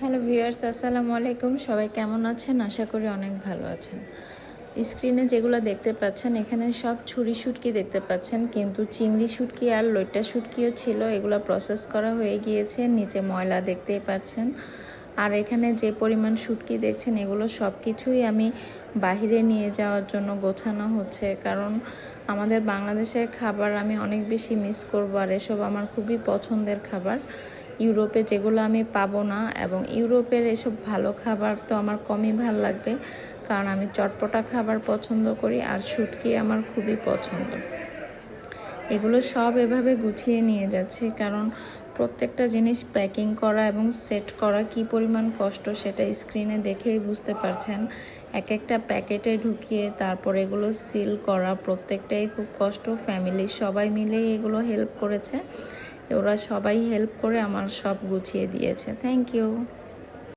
Hello viewers, আসসালামু আলাইকুম। সবাই কেমন আছেন? আশা করি অনেক ভালো আছেন। স্ক্রিনে যেগুলো দেখতে পাচ্ছেন এখানে সব ছুরি শুটকি দেখতে পাচ্ছেন, কিন্তু চিংড়ি শুটকি আর লইট্টা শুটকিও ছিল। এগুলো প্রসেস করা হয়ে গিয়েছে, নিচে ময়লা দেখতেই পাচ্ছেন। আর এখানে যে পরিমাণ শুটকি দেখছেন এগুলো সব কিছুই আমি বাহিরে নিয়ে যাওয়ার জন্য গোছানো হচ্ছে, কারণ আমাদের বাংলাদেশের খাবার আমি অনেক বেশি মিস করবো, আর এসব আমার খুবই পছন্দের খাবার। ইউরোপে যেগুলো আমি পাবো না, এবং ইউরোপের এসব ভালো খাবার তো আমার কমই ভালো লাগবে, কারণ আমি চটপটা খাবার পছন্দ করি আর শুটকি আমার খুবই পছন্দ। এগুলো সব এভাবে গুছিয়ে নিয়ে যাচ্ছি, কারণ প্রত্যেকটা জিনিস প্যাকিং করা এবং সেট করা কী পরিমাণ কষ্ট সেটা স্ক্রিনে দেখেই বুঝতে পারছেন। এক একটা প্যাকেটে ঢুকিয়ে তারপর এগুলো সিল করা প্রত্যেকটাই খুব কষ্ট। ফ্যামিলির সবাই মিলেই এগুলো হেল্প করেছে, ওরা সবাই হেল্প করে আমার সব গুছিয়ে দিয়েছে। Thank you.